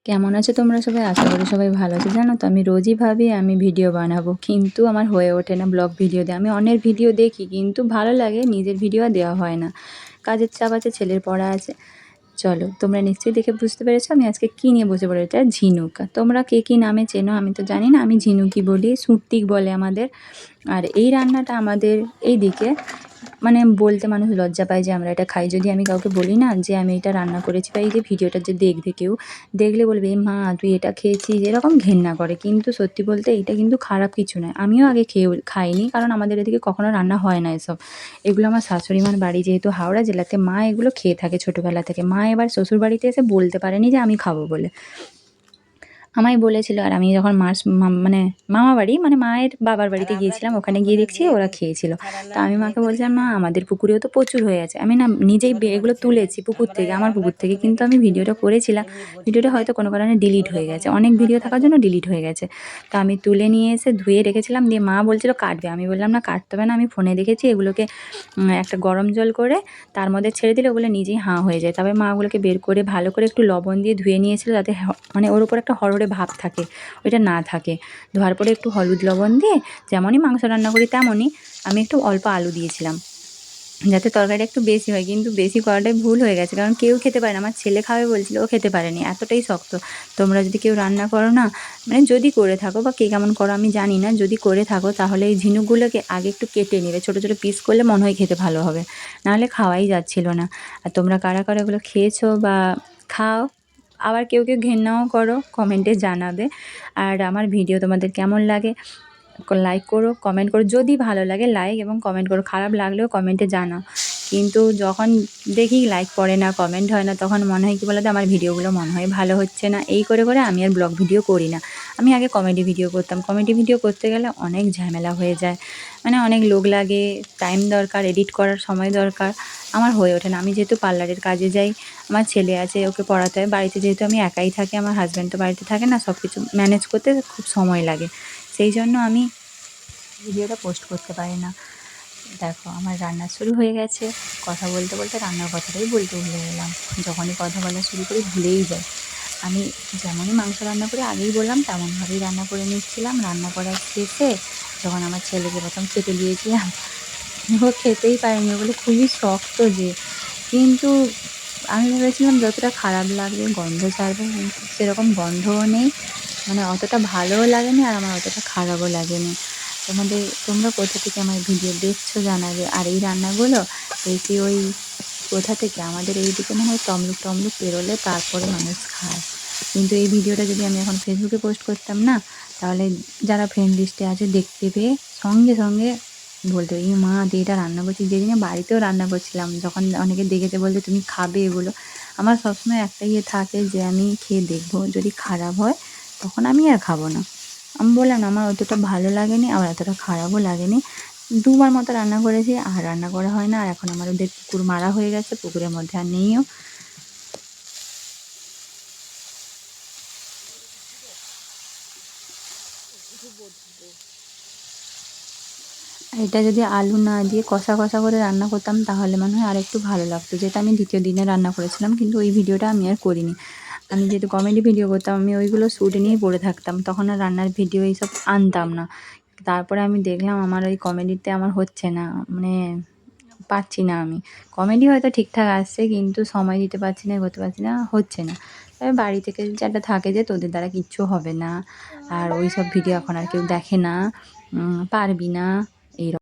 কেমন আছো তোমরা সবাই? আশা করি সবাই ভালো আছো। জানো তো আমি রোজই ভাবি আমি ভিডিও বানাবো, কিন্তু আমার হয়ে ওঠে না ব্লগ ভিডিও দিয়ে। আমি অন্যের ভিডিও দেখি কিন্তু ভালো লাগে, নিজের ভিডিও আর দেওয়া হয় না। কাজের চাপ আছে, ছেলের পড়া আছে। চলো, তোমরা নিশ্চয়ই দেখে বুঝতে পেরেছো আমি আজকে কী নিয়ে বসে পড়েছি। এটা ঝিনুক। তোমরা কে কী নামে চেনো আমি তো জানি না, আমি ঝিনুকই বলি, সুরতিক বলে আমাদের। আর এই রান্নাটা আমাদের এই দিকে মানে বলতে মানুষ লজ্জা পায় যে আমরা এটা খাই। যদি আমি কাউকে বলি না যে আমি এটা রান্না করেছি, বা এই যে ভিডিওটা যে দেখবে কেউ, দেখলে বলবে এ মা তুই এটা খেয়েছিস, এরকম ঘেন্না করে। কিন্তু সত্যি বলতে এটা কিন্তু খারাপ কিছু নয়। আমিও আগে খাইনি, কারণ আমাদের এদিকে কখনো রান্না হয় না এসব। এগুলো আমার শাশুড়ি মার বাড়ি, যেহেতু হাওড়া জেলাতে, মা এগুলো খেয়ে থাকে ছোটোবেলা থেকে। মা এবার শ্বশুর বাড়িতে এসে বলতে পারেনি যে আমি খাবো বলে, আমায় বলেছিল। আর আমি যখন মানে মামা বাড়ি মানে মায়ের বাবার বাড়িতে গিয়েছিলাম, ওখানে গিয়ে দেখছি ওরা খেয়েছিল। তো আমি মাকে বলছিলাম, মা আমাদের পুকুরেও তো প্রচুর হয়ে আছে। আমি না নিজেই এগুলো তুলেছি পুকুর থেকে, আমার পুকুর থেকে, কিন্তু আমি ভিডিওটা করেছিলাম। ভিডিওটা হয়তো কোনো কারণে ডিলিট হয়ে গেছে, অনেক ভিডিও থাকার জন্য ডিলিট হয়ে গেছে। তো আমি তুলে নিয়ে এসে ধুয়ে রেখেছিলাম, দিয়ে মা বলছিল কাটবে। আমি বললাম না কাটতে হবে না, আমি ফোনে দেখেছি এগুলোকে একটা গরম জল করে তার মধ্যে ছেড়ে দিলে ওগুলো নিজেই হাঁ হয়ে যায়। তবে মা ওগুলোকে বের করে ভালো করে একটু লবণ দিয়ে ধুয়ে নিয়েছিল, যাতে মানে ওর উপর একটা হরহরে ভাব থাকে, ওইটা না থাকে। ধোয়ার পরে একটু হলুদ লবণ দিয়ে, যেমনই মাংস রান্না করি তেমনই, আমি একটু অল্প আলু দিয়েছিলাম যাতে তরকারিটা একটু বেশি হয়। কিন্তু বেশি করাটাই ভুল হয়ে গেছে, কারণ কেউ খেতে পারে না। আমার ছেলে খাবে বলছিল, ও খেতে পারেনি, এতটাই শক্ত। তোমরা যদি কেউ রান্না করো না, মানে যদি করে থাকো, বা কে কেমন করো আমি জানি না, যদি করে থাকো তাহলে এই ঝিনুকগুলোকে আগে একটু কেটে নেবে, ছোটো ছোটো পিস করলে মনে হয় খেতে ভালো হবে, নাহলে খাওয়াই যাচ্ছিল না। আর তোমরা কারা কারা এগুলো খেয়েছো বা খাও, আবার কেউ কেউ ঘেন্নাও করো, কমেন্টে জানাবে। আর আমার ভিডিও তোমাদের কেমন লাগে লাইক করো, কমেন্ট করো। যদি ভালো লাগে লাইক এবং কমেন্ট করো, খারাপ লাগলেও কমেন্টে জানাও। কিন্তু যখন দেখি লাইক পড়ে না, কমেন্ট হয় না, তখন মনে হয় কী বলো তো, আমার ভিডিওগুলো মনে হয় ভালো হচ্ছে না। এই করে করে আমি আর ব্লগ ভিডিও করি না। আমি আগে কমেডি ভিডিও করতাম। কমেডি ভিডিও করতে গেলে অনেক ঝামেলা হয়ে যায়, মানে অনেক লোক লাগে, টাইম দরকার, এডিট করার সময় দরকার। আমার হয়ে ওঠে না। আমি যেহেতু পার্লারের কাজে যাই, আমার ছেলে আছে, ওকে পড়াতে হয়, বাড়িতে যেহেতু আমি একাই থাকি, আমার হাজব্যান্ড তো বাড়িতে থাকে না, সব কিছু ম্যানেজ করতে খুব সময় লাগে। সেই জন্য আমি ভিডিওটা পোস্ট করতে পারি না। দেখো আমার রান্না শুরু হয়ে গেছে। কথা বলতে বলতে রান্নার কথাটাই বলতে ভুলে গেলাম। যখনই কথা বলা শুরু করি ভুলেই যাই। আমি যেমনই মাংস রান্না করি, আগেই বললাম তেমনভাবেই রান্না করে নিচ্ছিলাম। রান্না করার শেষে যখন আমার ছেলেকে প্রথম খেতে দিয়েছিলাম, ও খেতেই পারেনি, ওগুলো খুবই শক্ত যে। কিন্তু আমি ভেবেছিলাম যতটা খারাপ লাগবে, গন্ধ ছাড়বে, কিন্তু সেরকম গন্ধও নেই, মানে অতটা ভালোও লাগেনি, আর আমার অতটা খারাপও লাগেনি। তোমরা কোথা থেকে আমার ভিডিও দেখছো জানাবে। আর এই রান্নাগুলো দেখি ওই কোথা থেকে, আমাদের এইদিকে মনে হয় তমলুক টমলুক পেরোলে তারপরে মানুষ খায়। কিন্তু এই ভিডিওটা যদি আমি এখন ফেসবুকে পোস্ট করতাম না, তাহলে যারা ফ্রেন্ড লিস্টে আছে দেখতে পেয়ে সঙ্গে সঙ্গে বলতো এই মা তুই এটা রান্না করছিস। যেদিনে বাড়িতেও রান্না করছিলাম, যখন অনেকে দেখেছে বলতে তুমি খাবে এগুলো, আমার সবসময় একটা ইয়ে থাকে যে আমি খেয়ে দেখবো, যদি খারাপ হয় তখন আমি আর খাবো না। আমি বললাম না আমার অতটা ভালো লাগেনি, আবার এতটা খারাপও লাগেনি। দুবার মতো রান্না করেছি, আর রান্না করা হয় না। আর এখন আমার ওদের পুকুর মারা হয়ে গেছে, পুকুরের মধ্যে আর নেইও। এটা যদি আলু না দিয়ে কষা কষা করে রান্না করতাম তাহলে মনে হয় আর একটু ভালো লাগতো, যেটা আমি দ্বিতীয় দিনে রান্না করেছিলাম। কিন্তু ওই ভিডিওটা আমি আর করিনি। আমি যেহেতু কমেডি ভিডিও করতাম, আমি ওইগুলো শ্যুট নিয়েই পড়ে থাকতাম, তখন আর রান্নার ভিডিও এইসব আনতাম না। তারপরে আমি দেখলাম আমার ওই কমেডিতে আমার হচ্ছে না, মানে পারছি না আমি। কমেডি হয়তো ঠিকঠাক আসছে, কিন্তু সময় দিতে পারছি না, করতে পারছি না, হচ্ছে না। তবে বাড়ি থেকে যেটা থাকে যে তোদের দ্বারা কিচ্ছু হবে না, আর ওই সব ভিডিও এখন আর কেউ দেখে না, পারবি না,